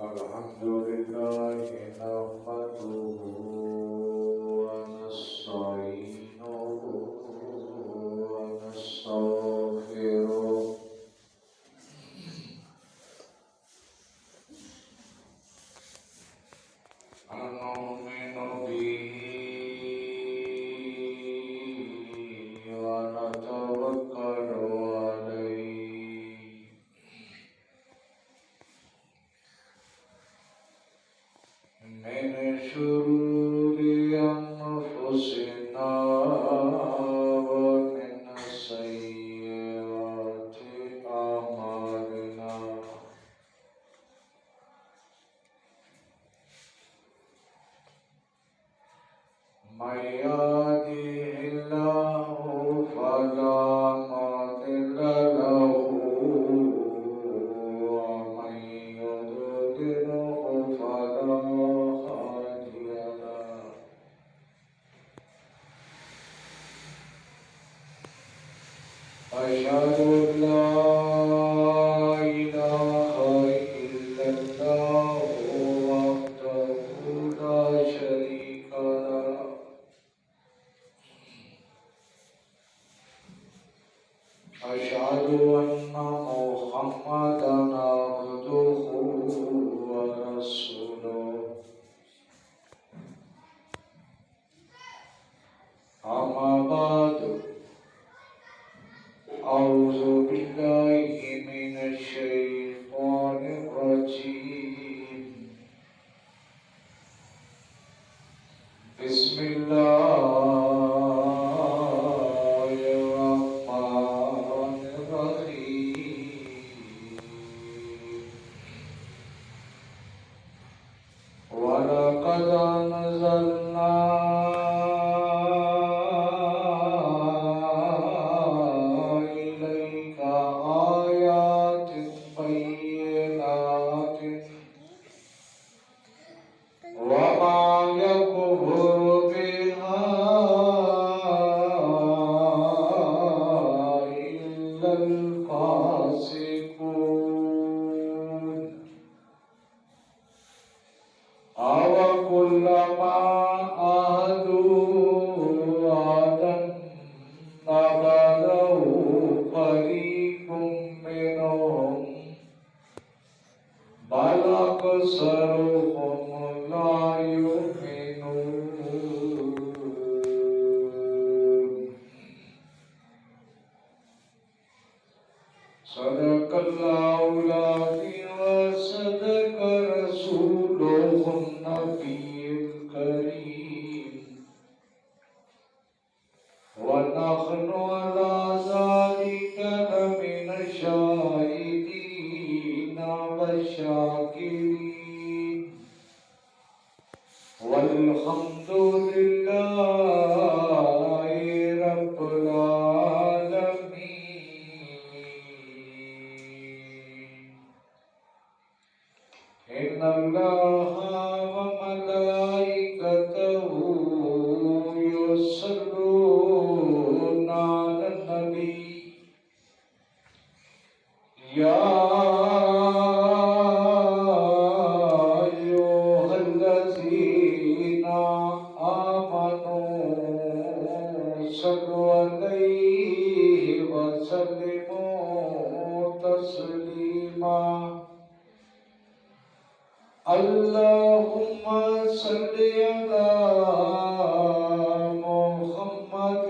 الحمد لله نحمده ونستعينه ونستغفره ونؤمن به ونتوكل عليه من شرور أنفسنا ومن سيئات أعمالنا من يهده الله فلا مضل له ومن يضلله فلا هادي له أشهد أن لا إله إلا الله وحده لا شريك له أشهد أن محمدا عبده ورسوله أما بعد أعوذ بالله من الشيطان الرجيم بسم الله الرحمن الرحيم ولقد أنزلنا إليك آيات بينات وما يكفر بها إلا الفاسقون أوكلما عاهدوا عهدا نبذه فريق منهم بل أكثرهم لا يؤمنون صدق الله العظيم وصدق رسوله النبي الكريم ونحن على ذلك لمن الشاهدين والشاكرين والحمد لله رب العالمين إن الله وملائكته يصلون على النبي يا أيها الذين آمنوا صلوا عليه وسلموا تسليما اللهم صل على محمد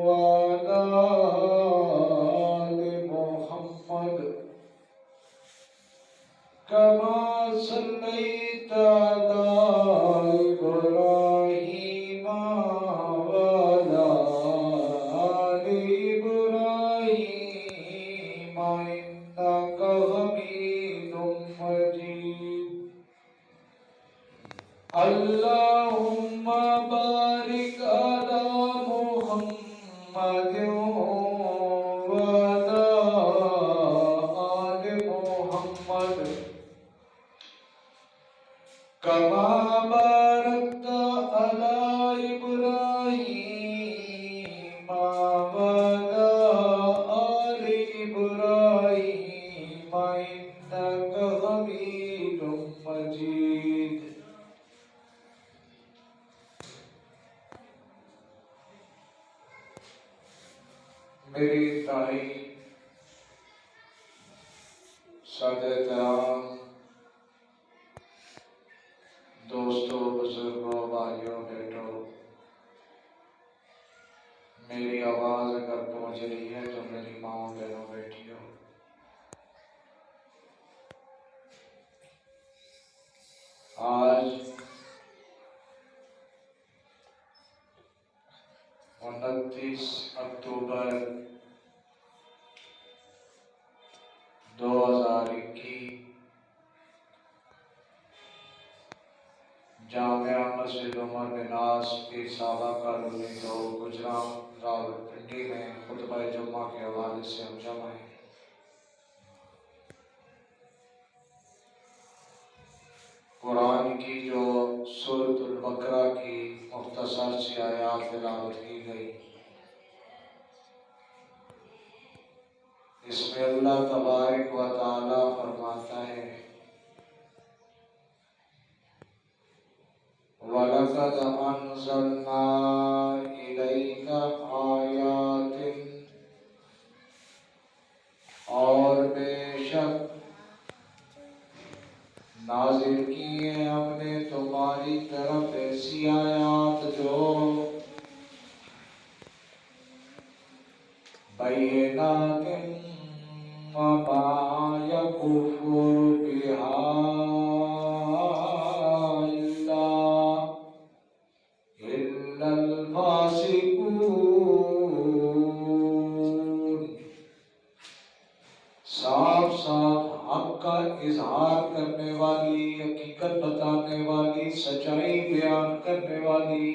وعلى آل محمد كما صليت على إبراهيم وعلى آل إبراهيم إنك حميد مجيد اللهم بارك على محمد وعلى آل محمد كما باركت على إبراهيم وعلى آل إبراهيم إنك حميد انتہائی صدر احترام دوستوں، بزرگوں، بھائیوں، بیٹوں، میری آواز اگر پہنچ رہی ہے تو میری ماں، بہنوں، بیٹیوں، آج 29 اکتوبر 2021 جامعہ مسجد عمر بن عاص پیر صاحبہ کالونی 2 گجرات راولپنڈی میں خطبہ جمعہ کے حوالے سے ہم جمع ہیں۔ قرآن کی جو سورۃ البقرہ کی مختصر سی آیات تلاوت کی گئی، اس میں اللہ تبارک و تعالی فرماتا ہے وَلَقَدْ أَنزَلْنَا إِلَيْكَ آيَاتٍ، اور بے شک نازل کی ہیں ہم نے تمہاری طرف ایسی آیات جو بینات وما یکفر بہا الا الفاسقون، صاف صاف حق کا اظہار کرنے والی، حقیقت بتانے والی، سچائی بیان کرنے والی،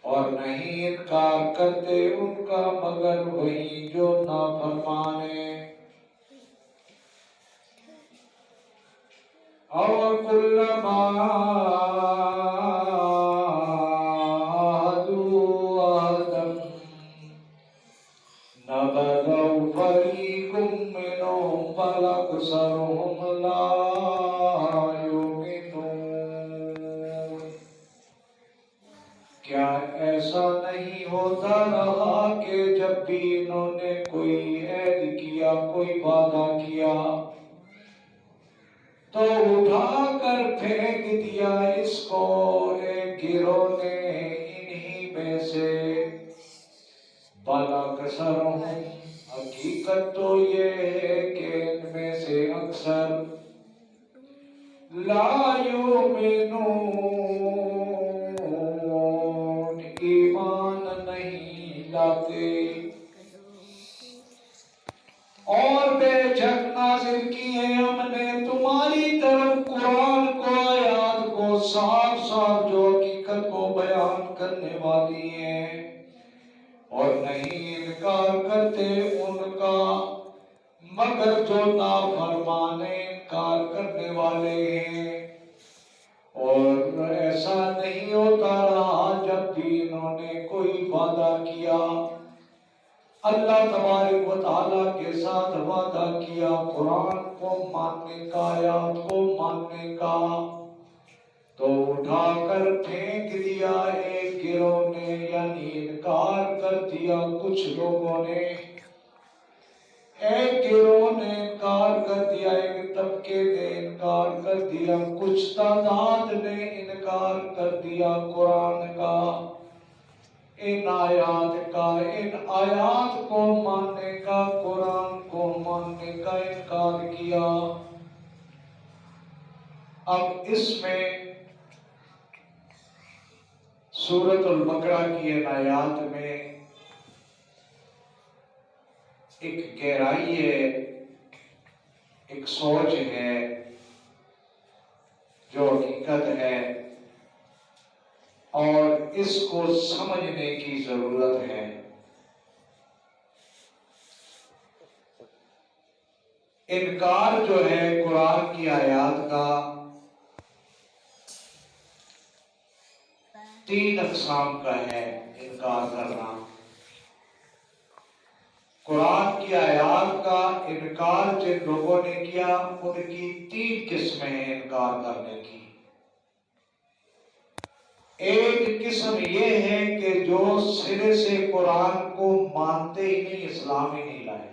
اور نہیں انکار کرتے ان کا مگر وہی جو نافرمان ہیں۔ اور کلما عاهدوا عهدا نبذه فريق منهم بل أكثرهم لا يؤمنون۔ کیا ایسا نہیں ہوتا رہا کہ جب بھی انہوں نے کوئی عہد کیا، کوئی وعدہ کیا، تو اٹھا کر پھینک دیا اس کو ایک گروہ نے انہی میں سے، بل اکثرہم، حقیقت تو یہ ہے کہ ان میں سے اکثر لا یؤمنون، ایمان نہیں لاتے۔ اور بے شک نازل کی ہے ہم نے تمہاری طرف قرآن کو، آیات کو، صاف صاف جو حقیقت کو بیان کرنے والی ہیں، اور نہیں انکار کرتے ان کا مگر جو نافرمان انکار کرنے والے ہیں۔ اور ایسا نہیں ہوتا رہا جب بھی انہوں نے کوئی وعدہ کیا، اللہ تبارک و تعالیٰ کے ساتھ وعدہ کیا قرآن کو ماننے کا، آیات کو ماننے کا، تو اٹھا کر پھینک دیا ایک گروہ نے، یعنی انکار کر دیا کچھ لوگوں نے، ایک گروہ نے انکار کر دیا، ایک طبقے نے انکار کر دیا، کچھ تعداد نے انکار کر دیا قرآن کا، ان آیات کا، ان آیات کو ماننے کا، قرآن کو ماننے کا انکار کیا۔ اب اس میں سورۃ البقرہ کی ان آیات میں ایک گہرائی ہے، ایک سوچ ہے، جو حقیقت ہے، اور اس کو سمجھنے کی ضرورت ہے۔ انکار جو ہے قرآن کی آیات کا 3 اقسام کا ہے انکار کرنا۔ قرآن کی آیات کا انکار جن لوگوں نے کیا ان کی 3 قسمیں ہیں انکار کرنے کی۔ ایک قسم یہ ہے کہ جو سرے سے قرآن کو مانتے ہی نہیں، اسلام ہی نہیں لائے،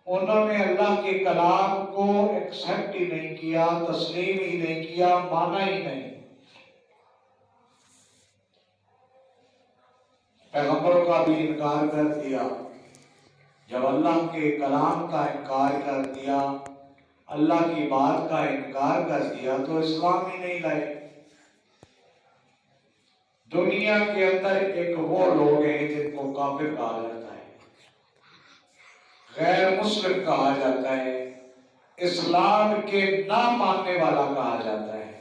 انہوں نے اللہ کے کلام کو ایکسپٹ ہی نہیں کیا، تسلیم ہی نہیں کیا، مانا ہی نہیں، پیغمبروں کا بھی انکار کر دیا۔ جب اللہ کے کلام کا انکار کر دیا، اللہ کی بات کا انکار کر دیا، تو اسلام ہی نہیں لائے۔ دنیا کے اندر ایک وہ لوگ ہیں جن کو کافر کہا جاتا ہے، غیر مسلم کہا جاتا ہے، اسلام کے نہ ماننے والا کہا جاتا ہے۔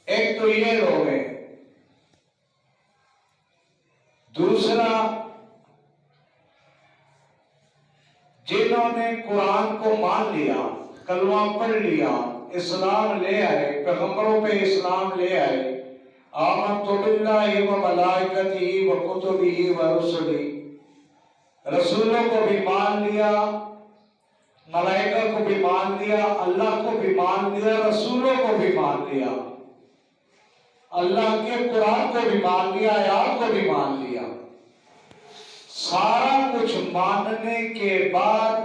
ایک تو یہ لوگ ہیں، دوسرا جنہوں نے قرآن کو مان لیا، کلمہ پڑھ لیا، اسلام لے آئے، پیغمبروں پہ اسلام لے آئے، آمنت باللہ و ملائکتہ و کتبہ و رسلہ، رسولوں کو بھی مان لیا، ملائکہ کو بھی مان لیا، اللہ کو بھی مان لیا، رسولوں کو بھی مان لیا، اللہ کے قرآن کو بھی مان لیا، آیات کو بھی مان لیا۔ سارا کچھ ماننے کے بعد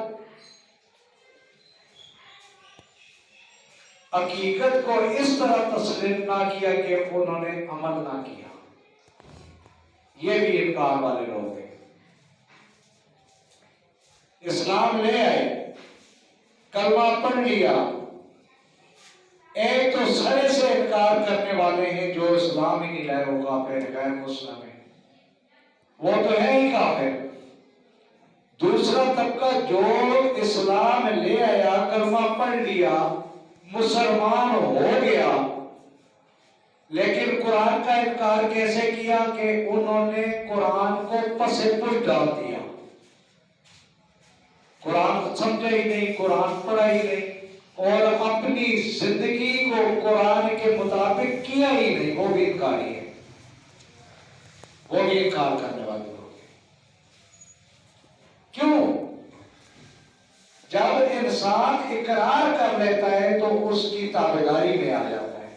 حقیقت کو اس طرح تسلیم نہ کیا کہ انہوں نے عمل نہ کیا، یہ بھی انکار والے لوگ ہیں۔ اسلام لے آئے، کلمہ پڑھ لیا، ایک تو سرے سے انکار کرنے والے ہیں جو اسلام ہی نہیں لائے، وہ کافر غیر مسلم ہے، وہ تو ہے ہی کافر۔ دوسرا طبقہ جو اسلام لے آیا، کلمہ پڑھ لیا، مسلمان ہو گیا، لیکن قرآن کا انکار کیسے کیا کہ انہوں نے قرآن کو پس پش ڈال دیا، قرآن سمجھا ہی نہیں، قرآن پڑھا ہی نہیں، اور اپنی زندگی کو قرآن کے مطابق کیا ہی نہیں، وہ بھی انکاری ہے، وہ بھی انکار کرنے والے لوگ ہیں۔ کیوں؟ جب انسان اقرار کر لیتا ہے تو اس کی تابعداری میں آ جاتا ہے،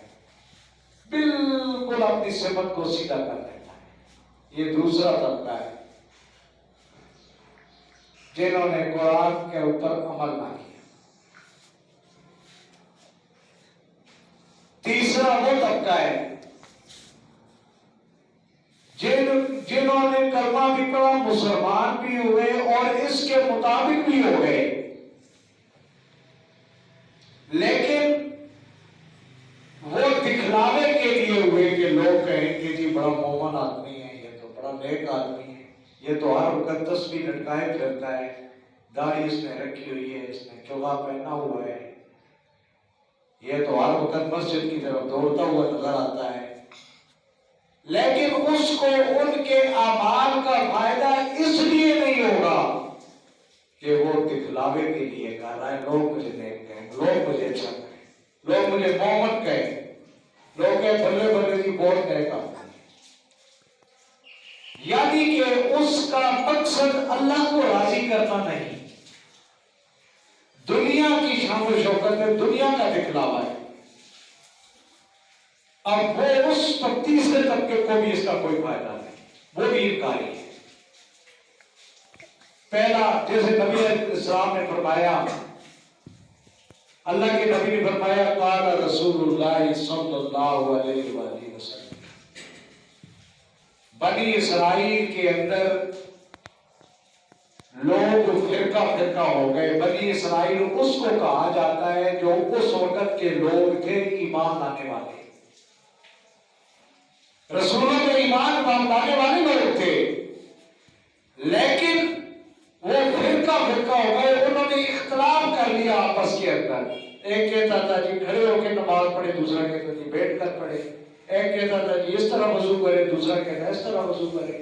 بالکل اپنی سمت کو سیدھا کر لیتا ہے۔ یہ دوسرا طبقہ ہے جنہوں نے قرآن کے اوپر عمل نہ کیا۔ تیسرا وہ طبقہ ہے جنہوں نے کلمہ بھی پڑھا، مسلمان بھی ہوئے اور اس کے مطابق بھی ہو گئے، لیکن وہ دکھلاوے کے لیے ہوئے کہ لوگ کہیں کہ جی بڑا مومن آدمی ہے، یہ تو بڑا نیک آدمی ہے، یہ تو ہر وقت تسبیح لٹکائے پھرتا ہے، داڑھی اس نے رکھی ہوئی ہے، اس نے چوغا پہنا ہوا ہے، یہ تو ہر وقت مسجد کی طرف دوڑتا ہوا نظر آتا ہے۔ لیکن اس کو ان کے اعمال کا فائدہ اس لیے نہیں ہوگا کہ وہ دکھلاوے کے لیے کر رہا ہے، لوگ مجھے نیک کہیں، لوگ مجھے اچھا کہیں، لوگ مجھے مومن کہیں، لوگ کہیں بلے بلے جی بہت نیک آدمی ہے۔ یعنی کہ اس کا مقصد اللہ کو راضی کرنا نہیں، دنیا کی شان و شوکت ہے، دنیا کا دکھلاوا ہے۔ اب وہ اس تیسرے طبقے کو بھی اس کا کوئی فائدہ نہیں، وہ بھی انکاری ہے۔ پہلا، جیسے نبی علیہ السلام نے فرمایا، اللہ کے نبی نے فرمایا، قال رسول اللہ صلی اللہ علیہ وآلہ وسلم، بنی اسرائیل کے اندر لوگ فرقہ فرقہ ہو گئے۔ بنی اسرائیل اس کو کہا جاتا ہے جو اس وقت کے لوگ تھے ایمان لانے والے، رسولوں پہ ایمان لانے والے لوگ تھے، لیکن وہ فرقہ فرقہ ہو گئے، انہوں نے اختلاف کر لیا آپس کے اندر۔ ایک کہتا تھا جی کھڑے ہو کے نماز پڑھے، دوسرا کہتا جی بیٹھ کر پڑھے، ایک کہتا تھا جی اس طرح وضو کرے، دوسرا کہتا اس طرح وضو کرے،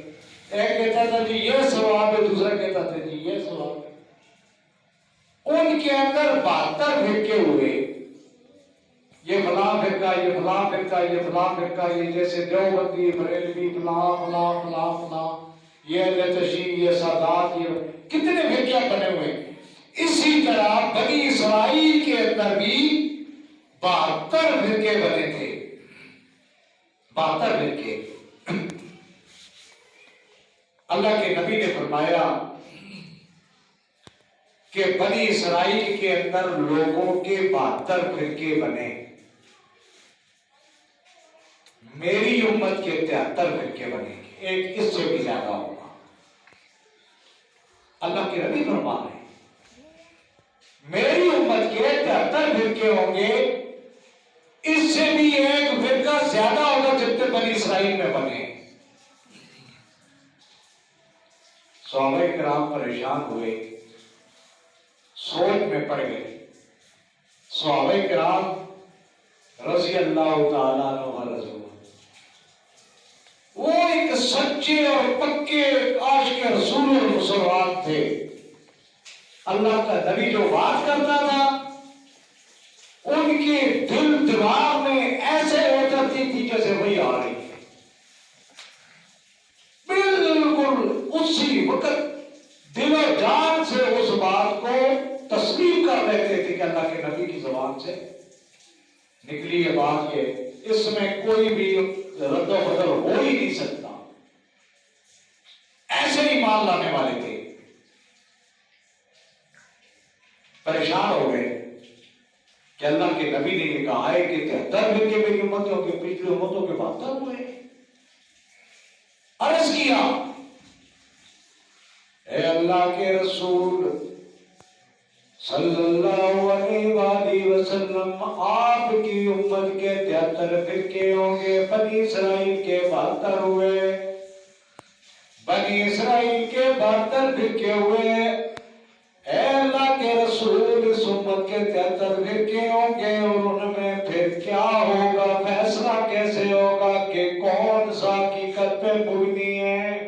ایک کہتا تھا جی یہ ثواب ہے، دوسرا کہتا تھا جی یہ ثواب ہے۔ ان کے اندر 72 فرقے ہوئے، یہ فلاں فرقہ، یہ فلاں فرقہ، یہ فلاں فرقہ، یہ جیسے دیوبندی، بریلوی، فلاں فلاں فلاں فلاں، یہ اہل تشیع، یہ سادات، یہ کتنے فرقے بنے ہوئے۔ اسی طرح بنی اسرائیل کے اندر بھی 72 فرقے بنے تھے، 72 فرقے۔ اللہ کے نبی نے فرمایا کہ بنی اسرائیل کے اندر لوگوں کے 72 فرقے بنے، میری امت کے 73 فرقے بنے گے، ایک اس سے بھی زیادہ ہوگا۔ اللہ کے نبی فرما رہے ہیں میری امت کے 73 فرقے ہوں گے، اس سے بھی ایک فرقہ زیادہ ہوگا جتنے بنی اسرائیل میں بنے۔ صحابہ کرام پریشان ہوئے، سوچ میں پڑ گئے۔ صحابہ کرام رضی اللہ تعالیٰ عنہ رضوان، وہ ایک سچے اور پکے عاشق رسول اور مسلمان تھے۔ اللہ کا نبی جو بات کرتا تھا ان کے دل دماغ میں ایسے اترتی تھی جیسے وہی آ رہی ہے، بالکل اسی وقت دل و جان سے اس بات کو تسلیم کر لیتے تھے کہ اللہ کے نبی کی زبان سے نکلی یہ بات کہ اس میں کوئی بھی رد و بدل ہو ہی نہیں سکتا، ایسے ہی مان لانے والے تھے۔ پریشان ہو گئے کہ اللہ کے نبی نے یہ کہا ہے کہ 73 فرقے میری امتوں کے پچھلی امتوں کے 72 ہوئے۔ عرض کیا اے اللہ کے رسول صلی اللہ علیہ وآلہ وسلم، آپ کی امت کے 73 فرقے ہوں گے، بنی اسرائیل کے 72 ہوئے، بنی اسرائیل کے 72 فرقے ہوئے۔ اے اللہ کے رسول اس امت کے 73 فرقے ہوں گے، اور ان میں پھر کیا ہوگا، فیصلہ کیسے ہوگا کہ کون سا حقیقت پہ مبنی ہے،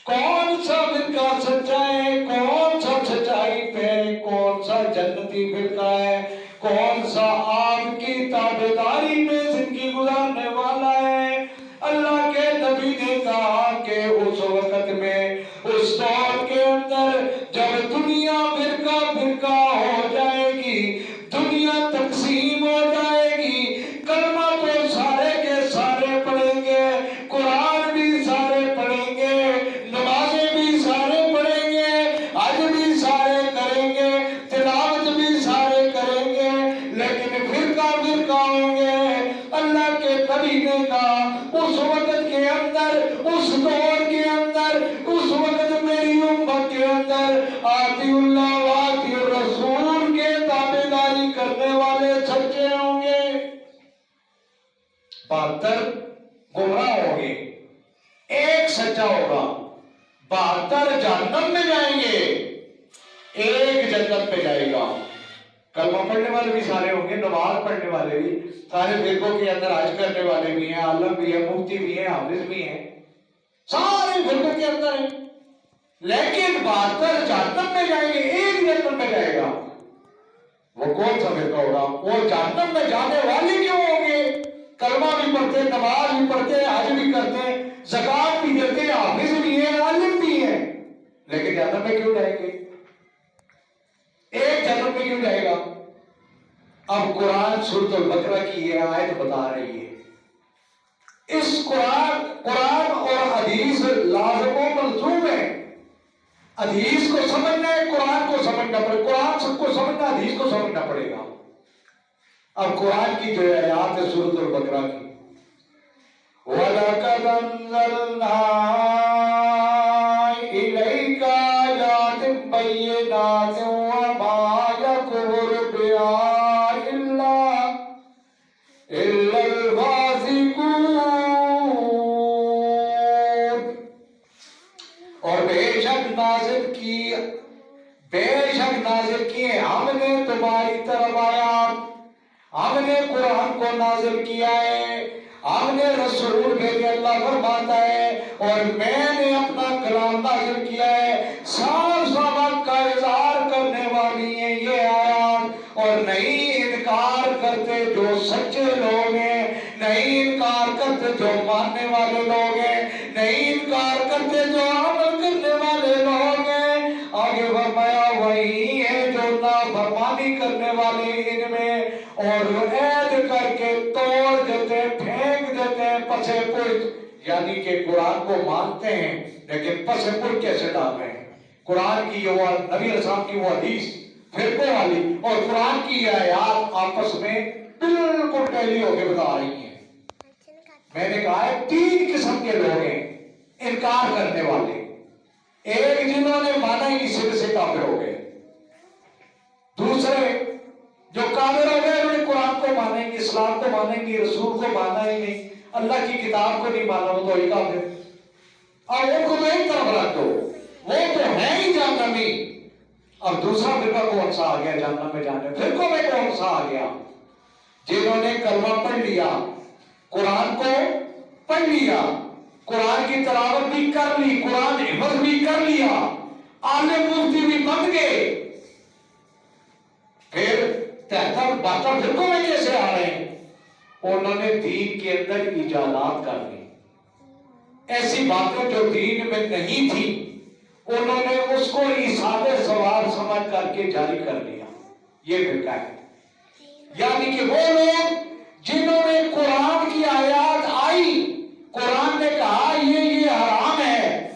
کون سا فرقہ سچا ہے، کون سا سچائی پہ، کون سا جنتی فرقہ ہے، کون سا آپ کی تابعداری میں زندگی گزارنے والا ہے۔ اللہ کے نبی نے کہا کہ اس وقت میں، اس دور کے اندر جب دنیا فرقہ فرقہ ہو جائے گی، دنیا تقسیم ہو جائے گی، کلمہ تو سارے کے سارے پڑھیں گے، قرآن بھی سارے پڑھیں گے، نمازیں بھی سارے پڑھیں گے، حج بھی سارے کریں گے، تلاوت بھی سارے کریں گے، لیکن فرقہ فرقہ ہوں گے۔ اللہ کے نبی نے کہا اس وقت کے اندر، اس دور کے اندر، اس وقت میری امت کے اندر آتی اللہ و آتی الرسول کے تابعداری کرنے والے سچے ہوں گے، 72 گمراہ ہوں گے، ایک سچا ہوگا، 72 جہنم میں جائیں گے، ایک جنت میں جائے گا۔ کلمہ پڑھنے والے بھی سارے ہوں گے، نماز پڑھنے والے بھی سارے، فرقوں کے اندر حج کرنے والے بھی ہیں، عالم بھی ہیں، مفتی بھی ہیں، حافظ بھی ہیں، سارے فرقوں کے اندر ہیں، لیکن 72 جہنم میں جائیں گے، ایک جنت میں جائے گا۔ وہ کون سا فرقہ ہوگا؟ وہ جہنم میں جانے والے کیوں ہوں گے؟ کلمہ بھی پڑھتے، نماز بھی پڑھتے، حج بھی کرتے، زکوٰۃ بھی دیتے، حافظ بھی ہیں، عالم بھی ہیں، لیکن جہنم میں کیوں جائیں گے؟ ایک جنت میں کیوں جائے گا؟ اب قرآن سورۃ البقرہ کی یہ آیت بتا رہی ہے، اس قرآن اور حدیث لازم و ملزوم ہے، حدیث کو سمجھنا ہے، قرآن کو سمجھنا پڑے، قرآن سب کو سمجھنا، حدیث کو سمجھنا پڑے گا۔ اب قرآن کی جو آیات ہے سورۃ البقرہ کی، وَلَقَدْ أَنزَلْنَا إِلَيْكَ آيَاتٍ بَيِّنَاتٍ وَمَا يَكْفُرُ بِهَا إِلَّا الْفَاسِقُونَ، اور بے شک نازل کیے ہم نے تمہاری طرف آیات، ہم نے قرآن کو نازل کیا ہے، ہم نے رسول بھیجے، اللہ فرماتا ہے، اور میں نے اپنا کلام نازل کیا ہے، صاف صاف حق کا اظہار کرنے والی ہیں یہ آیات، اور نہیں انکار کرتے جو سچے لوگ ہیں، نہیں انکار کرتے جو ماننے والے لوگ ہیں، نہیں انکار کرتے جو عمل کرنے والے لوگ ہیں۔ آگے فرمایا وہی ہے جو نافرمانی کرنے والے ان میں اور عید کر کے توڑ دیتے ہیں، پھینک دیتے ہیں پسے پشت، یعنی کہ قرآن کو مانتے ہیں لیکن پسے پشت کیسے ڈال رہے ہیں؟ قرآن کی وہ نبی علیہ السلام کی وہ حدیث فرقوں والی اور قرآن کی یہ آیات آپس میں بالکل ٹیلی ہو کے بتا رہی ہیں۔ میں نے کہا ہے 3 قسم کے لوگ ہیں انکار کرنے والے، ایک جنہوں نے مانا ہی نہیں صرف سے کافر ہو گئے، دوسرے جو کافر ہو گئے انہوں نے قرآن کو مانا ہی نہیں، اسلام کو مانا ہی نہیں، رسول کو مانا ہی نہیں، اللہ کی کتاب کو نہیں مانا، وہ تو ہی کافر، اور ان کو تو ایک طرف رکھ دو، وہ تو ہے ہی جہنمی۔ اب دوسرا فرقہ کون سا آ گیا جہنم میں جانے؟ فرقوں میں کون سا آ گیا؟ جنہوں نے کلمہ پڑھ لیا، قرآن کو پڑھ لیا، قرآن کی تلاوت بھی کر لی، قرآن حفظ بھی کر لیا، عالم مفتی بھی بن گئے، پھر 73 فرقوں میں کیسے آ رہے ہیں؟ انہوں نے دین کے اندر ایجادات کر لی، ایسی باتیں جو دین میں نہیں تھی انہوں نے اس کو ایصال ثواب سمجھ کر کے جاری کر لیا، یہ فرقہ ہے۔ یعنی کہ وہ لوگ جنہوں نے قرآن کی آیات آئی، قرآن نے کہا یہ حرام ہے،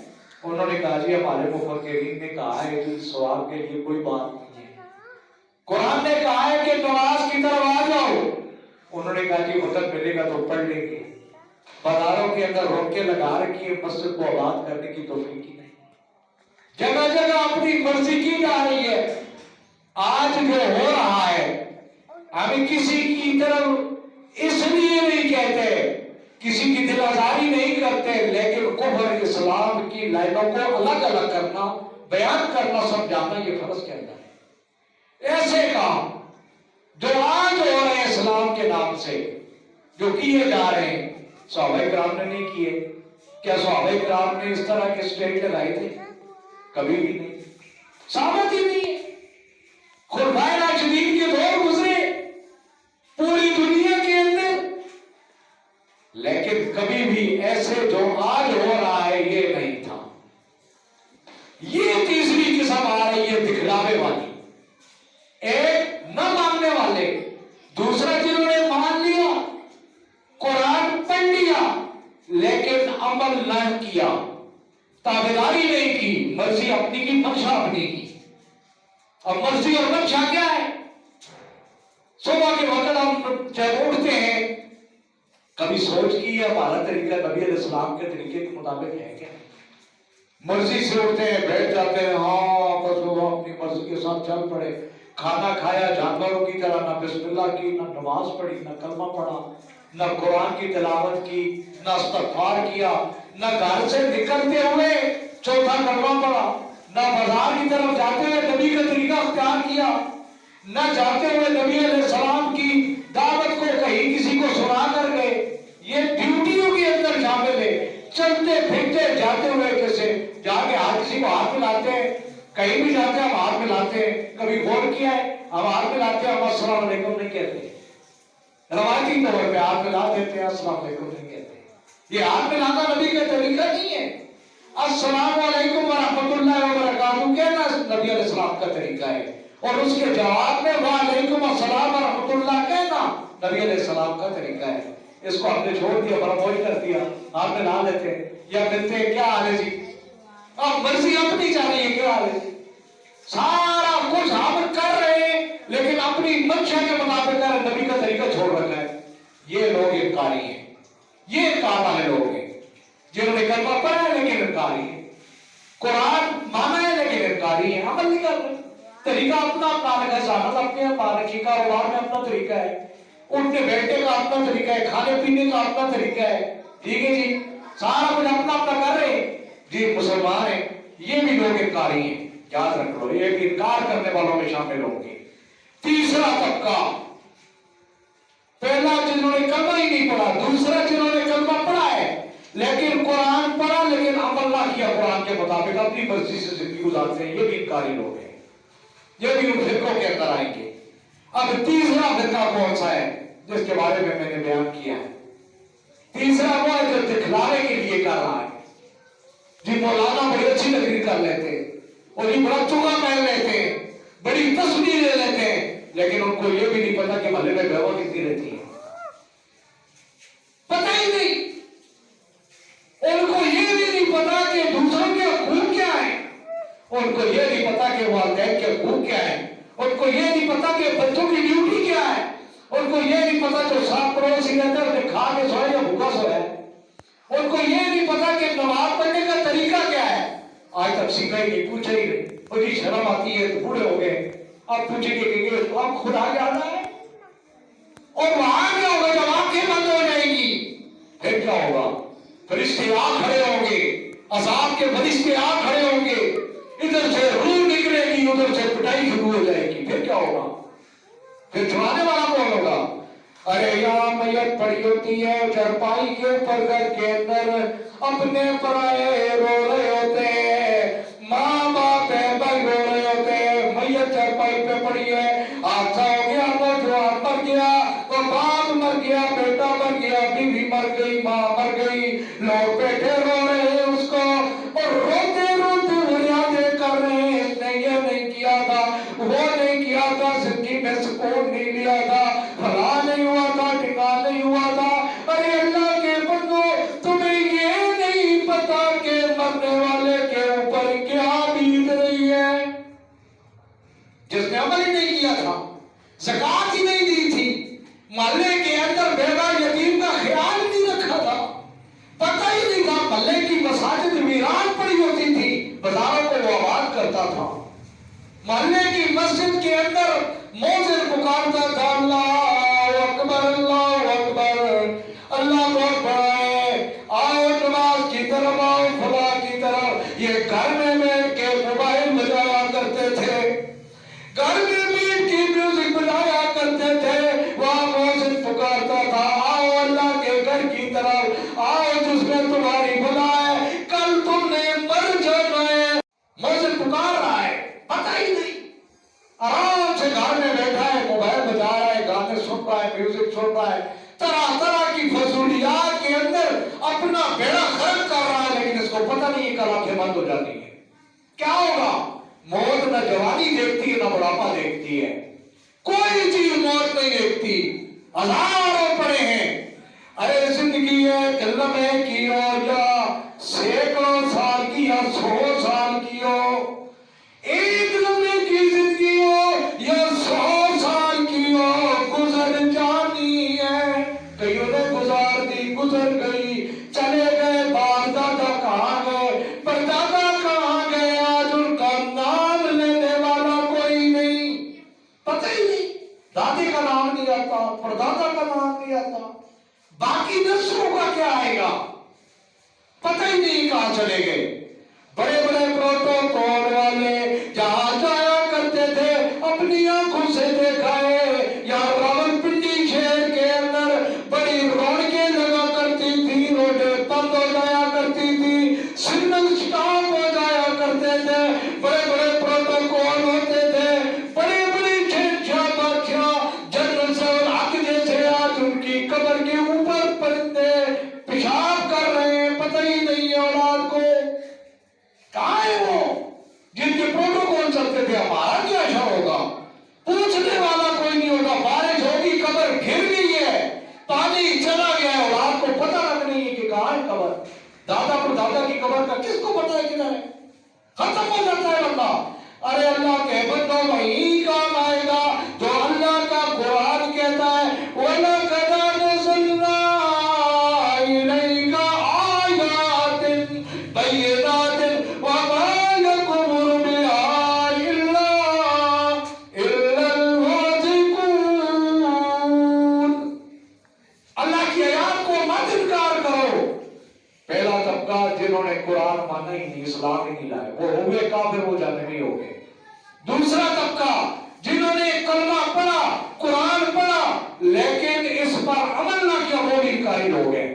انہوں نے کہا جی ہمارے مفکرین نے کہا ہے کہ ثواب کے لیے کوئی بات نہیں ہے، قرآن نے کہا ہے کہ نماز کی طرف آ جاؤ، انہوں نے کہا جی وقت ملے گا تو پڑھ لیں گے، بازاروں کے اندر روکے لگا رکھی ہے، مسجد کو آباد کرنے کی توفیق کی نہیں، جگہ جگہ اپنی مرضی کی جا رہی ہے۔ آج جو ہو رہا ہے ہمیں کسی کی طرف اس لیے نہیں کہتے، کسی کی دل آزاری نہیں کرتے، لیکن کفر اسلام کی لائنوں کو الگ الگ کرنا، بیان کرنا، سمجھانا یہ فرض کے اندر ہے۔ ایسے کام جو آج ہو رہے ہیں اسلام کے نام سے، جو کیے جا رہے ہیں، صحابہ کرام نے نہیں کیے؟ کیا صحابہ کرام نے اس طرح کے اسٹیج لگائے تھے؟ کبھی بھی نہیں، ثابت ہی نہیں ہے۔ خلفائے راشدین کے دور گزرے پوری دنیا کے اندر، لیکن کبھی بھی ایسے جو آج ہو رہا ہے یہ نہیں تھا۔ یہ تیسری قسم آ رہی ہے دکھلاوے والی، ایک نہ ماننے والے، دوسرا جنہوں نے مان لیا، قرآن پڑھ لیا لیکن عمل نہ کیا، تابعداری نہیں کی، مرضی اپنی کی، منشا اپنی کی۔ اب مرضی اور منشا کیا ہے؟ صبح کے وقت ہم جب اٹھتے ہیں کبھی سوچ کی ہے ہمارا طریقہ نبی علیہ السلام کے طریقے کے مطابق ہے کیا؟ مرضی سے اٹھتے ہیں، بیٹھ جاتے ہیں، ہاں بس وہ اپنی مرضی کے ساتھ چل پڑے، کھانا کھایا جانوروں کی طرح، نہ بسم اللہ کی، نہ نماز پڑھی، نہ کلمہ پڑھا، نہ قرآن کی تلاوت کی، نہ استغفار کیا، نہ گھر سے نکلتے ہوئے چوتھا کلمہ پڑھا، نہ بازار کی طرف جاتے ہوئے نبی کا طریقہ اختیار کیا، نہ جاتے ہوئے نبی علیہ السلام کی دعوت کو کہیں کسی کو سنا کر گئے۔ یہ ڈیوٹیوں کے اندر شامل ہے، چلتے پھرتے جاتے ہوئے، جیسے جا کے کسی کو ہاتھ ملاتے ہیں، کہیں بھی جاتے ہیں ہم ہاتھ ملاتے ہیں، کبھی غور کیا ہے ہم ہاتھ ملاتے ہیں، ہم السلام علیکم نہیں کہتے، روایتی طور پہ ہاتھ ملا دیتے ہیں، السلام علیکم نہیں کہتے۔ یہ ہاتھ ملانا نبی کا طریقہ نہیں ہے۔ السلام علیکم ورحمۃ اللہ وبرکاتہ کہنا نبی علیہ السلام کا طریقہ ہے، اور اس کے جواب میں وعلیکم السلام ورحمۃ اللہ کہنا نبی علیہ السلام کا طریقہ ہے۔ اس کو ہم نے چھوڑ دیا، فراموش کر دیا، ہاتھ ملا لیتے ہیں یا ملتے ہیں، کیا حال ہے جی، اب مرضی اپنی چاہ رہی ہے، کیا حال ہے، سارا کچھ ہم کر رہے ہیں لیکن اپنی منشا کے مطابق نبی کا طریقہ چھوڑ رکھا ہے۔ یہ لوگ انکاری ہیں، یہ انکار والے لوگ ہیں جنہوں نے کلمہ پڑھا ہے لیکن انکاری ہے، قرآن مانا ہے لیکن انکاری ہے، عمل نہیں کر رہے، طریقہ اپنا اپنا ہے، ذات اپنے اپنا رکھی، کاروبار میں اپنا طریقہ ہے، اٹھنے بیٹھنے کا اپنا طریقہ ہے، کھانے پینے کا اپنا طریقہ ہے، ٹھیک ہے جی، سارا کچھ اپنا اپنا کر رہے ہیں جی، مسلمان ہیں، یہ بھی لوگ انکاری ہیں، یاد رکھ لو، یہ بھی انکار کرنے والوں میں شامل ہوں گے۔ تیسرا طبقہ، پہلا جنہوں نے کلمہ ہی نہیں پڑھا، دوسرا جنہوں نے کلمہ پڑھا ہے لیکن قرآن پڑھا لیکن عمل نہ کیا قرآن کے مطابق، اپنی مرضی سے زندگی گزارتے ہیں، یہ بھی انکاری لوگ ہیں، یہ بھی ان فرقوں کے اندر آئیں گے۔ اب تیسرا فرقہ کون سا ہے جس کے بارے میں نے بیان کیا ہے؟ تیسرا وہ ہے جو دکھلانے کے لیے کر رہا ہے، جی مولانا بڑی اچھی تقریر کر لیتے ہیں، اور یہ بڑا چوگا پہن لیتے ہیں، بڑی تصویر لے لیتے ہیں، لیکن ان کو یہ بھی نہیں پتا کہ محلے میں بیوہ کتنی رہتی ہے، پتہ ہی نہیں۔ ان کو یہ بھی نہیں پتا کہ دوسروں کے حقوق کیا ہیں، ان کو یہ نہیں پتا کہ والدین کے حقوق کیا ہیں، ان کو یہ نہیں پتا کہ بچوں کی ڈیوٹی کیا ہے، ان کو یہ نہیں پتا جو ساتھ پڑوسی رہتا ہے انہیں کھا کے سوئے یا بھوکا سوئے، ان کو یہ نہیں پتا کہ نماز پڑھنے کا طریقہ کیا ہے۔ آج تک سیکھا ہی نہیں، پوچھا ہی نہیں، اور جی شرم آتی ہے تو بوڑھے ہو گئے، آپ پوچھیں گے کہ یہ آپ خود آگے آنا ہے، اور وہاں کیا ہوگا جب آنکھیں بند ہو جائیں گی، پھر کیا ہوگا؟ فرشتے آ کھڑے ہوں گے، عذاب کے فرشتے آ کھڑے ہوں گے، ادھر سے روح نکلے گی، ادھر سے پٹائی شروع ہو جائے گی، پھر کیا ہوگا؟ پھر چھڑانے والا کون ہوگا؟ ارے یہاں میت پڑی ہوتی ہے چرپائی کے اوپر، گھر کے اندر اپنے پرائے رو رہے ہوتے ہیں، ماں باپ ہے بھائی رو رہے ہوتے ہیں، میت چرپائی پہ پڑی ہے، حادثہ ہو گیا، نوجوان مر گیا، وہ باپ مر گیا، بیٹا مر گیا، بیوی مر گئی، ماں مر گئی، لوگ بیٹھے رو رہے ہیں اس کو، اور روتے روتے فریادیں کر رہے ہیں، اس نے یہ نہیں کیا تھا، وہ نہیں کیا تھا، زندگی میں سکون نہیں لیا تھا، فلاں نہیں ہوا تھا، ٹھکا نہیں ہوا تھا۔ ارے اللہ کے بندو، تمہیں یہ نہیں پتا کہ مرنے والے کے اوپر کیا بیت رہی ہے؟ جس نے عمل ہی نہیں کیا تھا، زکوٰۃ ہی نہیں دی تھی، محلے کے اندر بیوہ یتیم کا خیال نہیں رکھا تھا، پتہ ہی نہیں تھا، محلے کی مساجد ویران پڑی ہوتی تھی، بازاروں کو وہ آباد کرتا تھا، محلے کی مسجد کے اندر مؤذن پکارتا تھا، اللہ اکبر اللہ اکبر، اللہ بہت بڑا ہے، آؤ نماز کی طرف، آؤ فلاں کی طرف۔ یہ گھر میں بیٹھ کے موبائل بجایا کرتے تھے، گھر میں بیٹھ کے میوزک بجایا کرتے تھے، وہاں مؤذن پکارتا تھا، آؤ اللہ کے گھر کی طرف، آؤ جس میں تمہاری بھلا ہے، کل تم نے مر جانا ہے۔ مؤذن پکار رہا ہے، پتہ ہی نہیں، آرام سے گھر میں بیٹھا ہے، موبائل بجا رہا ہے، گانے سن رہا ہے، میوزک سن رہا ہے، طرح طرح کی فضولیات کے اندر اپنا بیڑا غرق کر رہا ہے، لیکن اس کو پتہ نہیں ہے کل آنکھیں بند ہو جاتی ہیں، کیا ہوگا؟ موت نہ جوانی دیکھتی ہے نہ بڑھاپا دیکھتی ہے، کوئی چیز موت نہیں دیکھتی، ہزاروں پڑے ہیں۔ ارے زندگی ہے لمحے کی ہو یا سینکڑوں سال کی یا 100 سال کی ہو، ایک لمحے کی زندگی ہو یا 100 سال کی ہو، گزر جانی ہے۔ کئیوں نے گزار دی، گزر گئی، چلے گئے، باپ دادا کہاں گئے، پردادا کہاں گئے، آج ان کا نام لینے والا کوئی نہیں، پتہ ہی نہیں، دادے کا نام نہیں آتا، پردادا کا نام نہیں آتا، باقی نسلوں کا کیا آئے گا، پتہ ہی نہیں کہاں چلے گئے۔ بڑے بڑے پروٹوکول والے جہاں جایا کرتے تھے، اپنی آنکھوں سے دیکھا ہے، یا راولپنڈی شہر کے اندر بڑی رونقیں لگا کرتی تھی، روڈیں بند ہو جایا کرتی تھی، سگنل سٹاپ ہو جایا کرتے تھے، بڑے بڑے پروٹوکول ہوتے تھے، بڑے بڑے شہنشاہ بادشاہ جنرل ضیاء الحق جیسے آج ان کی قبر کے اوپر پرندے پیشاب کر رہے ہیں، پتہ ہی نہیں ہے اولاد کو، کہاں ہے وہ جن کے پروٹوکول چلتے تھے؟ ہمارا کیا شر ہوگا؟ پوچھنے والا کوئی نہیں ہوگا، بارش ہوگی، قبر گھر گئی ہے، پانی چلا گیا ہے، اولاد کو پتہ تک نہیں ہے کہ کہاں ہے قبر، دادا پر دادا کی قبر کا کس کو پتہ ہے کدھر ہے؟ ختم ہو جاتا ہے بندہ۔ ارے اللہ کے بندوں وہی کام آئے گا جو اللہ کا قرآن کہتا ہے، وَلَقَدْ أَنزَلْنَا إِلَيْكَ آيَاتٍ بَيِّنَاتٍ وَمَا يَكْفُرُ بِهَا إِلَّا الْفَاسِقُونَ۔ اللہ کی آیات کو مت انکار کرو۔ پہلا طبقہ جنہوں نے قرآن مانا ہی نہیں، اسلام ہی نہیں لائے، وہ ہوئے کافر، وہ جہنمی ہو گئے۔ دوسرا طبقہ جنہوں نے کلمہ پڑھا، قرآن پڑھا، لیکن اس پر عمل نہ کیا، وہ بھی انکاری لوگ ہیں،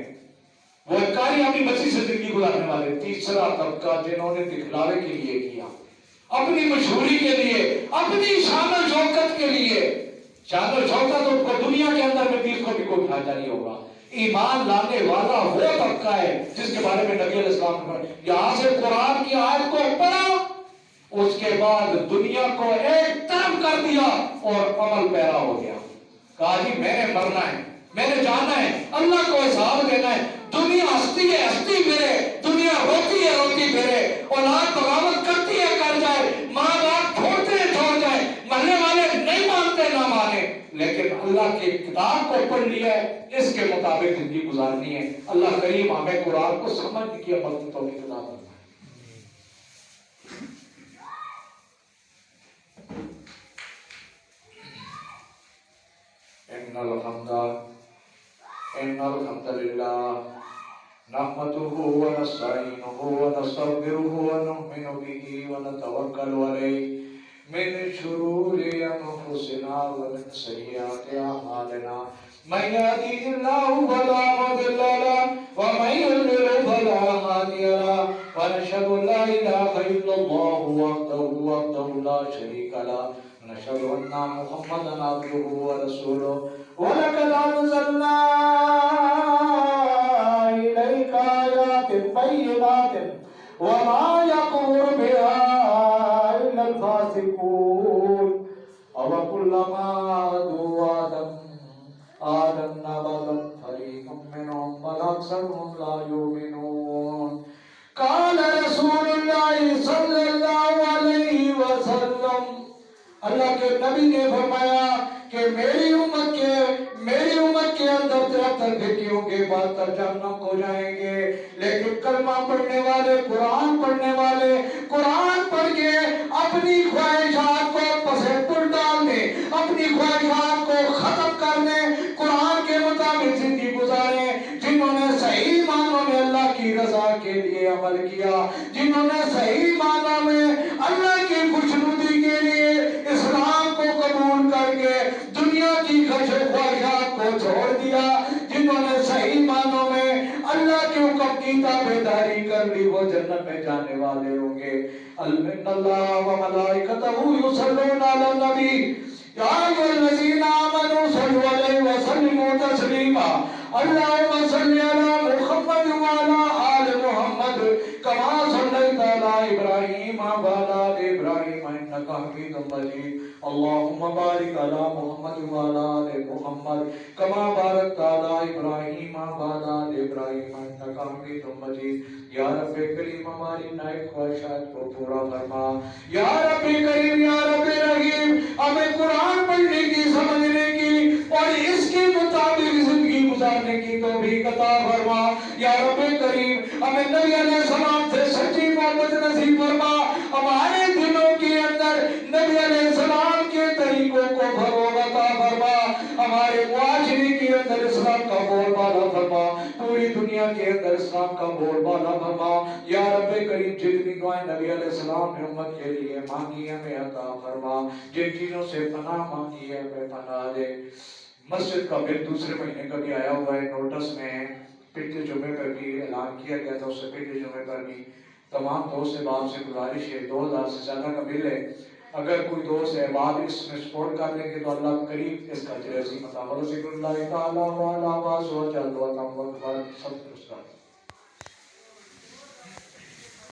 وہ انکاری اپنی بچی سے زندگی گزارنے والے۔ تیسرا طبقہ جنہوں نے دکھلاوے کے لیے کیا، اپنی مشہوری کے لیے، اپنی شان و شوکت کے لیے، شان و شوکت ان کو دنیا کے اندر میں 30 کو بھی کوئی فائدہ نہیں ہوگا۔ ایمان لانے والا وہ طبقہ ہے جس کے بارے میں نبی علیہ السلام نے یہاں سے قرآن کی آیت کو پڑھا، اس کے بعد دنیا کو ایک طرف کر دیا اور عمل پیرا ہو گیا. کہا جی میں نے مرنا ہے, میں نے جانا ہے, اللہ کو حساب دینا ہے. دنیا ہستی ہے, ہستی پھرے, دنیا روتی ہے, روتی پھرے, اولاد بغاوت کرتی ہے, کر جائے, ماں باپ چھوڑتے ہیں, چھوڑ جائے, محلے والے نہیں مانتے, نہ مانے, لیکن اللہ کی کتاب کو پڑھ لیا ہے, اس کے مطابق زندگی گزارنی ہے. اللہ کریم ہمیں قرآن کو سمجھ کی عمل کی توفیق عطا فرمائے. إن الحمد لله نحمده ونستعينه ونستغفره ونؤمن به ونتوكل عليه من شرور أنفسنا ومن سيئات أعمالنا من يهده الله فلا مضل له ومن يضلل فلا هادي له ونشهد أن لا إله إلا الله وحده لا شريك له ونشهد أن محمدا عبده ورسوله ولقد أنزلنا إليك آيات بينات وما يكفر بها إلا الفاسقون أوكلما عاهدوا عهدا نبذ فريق منهم بل أكثرهم لا يؤمنون. قال رسول الله صلى الله عليه وسلم, اللہ کے نبی نے فرمایا کہ میری امت کے اندر 73 بیٹے ہوں گے, 72 جہنم کو جائیں گے, لیکن کلمہ پڑھنے والے, قرآن پڑھنے والے, قرآن پڑھ کے اپنی خواہشات کو پسے پل ڈال دیں, اپنی خواہشات کو ختم کر دیں, قرآن کے مطابق زندگی گزاریں, جنہوں نے صحیح معنوں میں اللہ کی رضا کے لیے عمل کیا, جنہوں نے صحیح معنوں میں اللہ کی خوشنودی کے لیے اسلام کو قبول کر کے دنیا کی خواہشات کو چھوڑ دیا, جنہوں نے صحیح معنوں میں اللہ کے حکم کی تابعداری کر لی, وہ جنت میں جانے والے ہوں گے. ان اللہ و ملائکتہ یصلون علی النبی یا ایھا الذین آمنوا صلوا علیہ وسلموا تسلیما. اللهم صل على محمد وعلى آل محمد كما صليت على إبراهيم وعلى آل إبراهيم إنك حميد مجيد. اللهم بارك على محمد وعلى آل محمد كما باركت على إبراهيم وعلى آل إبراهيم إنك حميد مجيد. یا رب کریم ہماری نائب خواہشات کو پورا فرما. یا رب کریم, یا رب رحیم, ہمیں قرآن پڑھنے کی, سمجھنے کی اور اس کے مطابق زندگی گزارنے کی توفیق عطا فرما. یا رب کریم ہمیں نبی علیہ السلام سے سچی محبت نصیب فرما. ہمارے دلوں کے اندر نبی علیہ السلام کے طریقوں کو فروغ عطا فرما. ہمارے معاشرے کے اندر اسلام کا بول بالا فرما, پوری دنیا کے اندر اسلام کا بول بالا فرما. یا رب کریم جتنی دعائیں نبی علیہ السلام نے امت کے لیے مانگی ہے ہمیں عطا فرما, جن چیزوں سے پناہ مانگی ہے ہمیں پناہ دے. مسجد کا بل دوسرے مہینے کا بھی آیا ہوا ہے, نوٹس میں پچھلے جمعے پر بھی اعلان کیا گیا تھا, اس سے پچھلے جمعے پر بھی تمام دوست احباب سے گزارش ہے, 2000 سے زیادہ کا بل ہے. اگر کوئی دوست احباب اس میں سپورٹ کر لیں گے تو اللہ قریب اس کا اجر عظیم عطا فرمائے. ذکر اللہ تعالی و علی و سبحانہ و تعالی سب درست.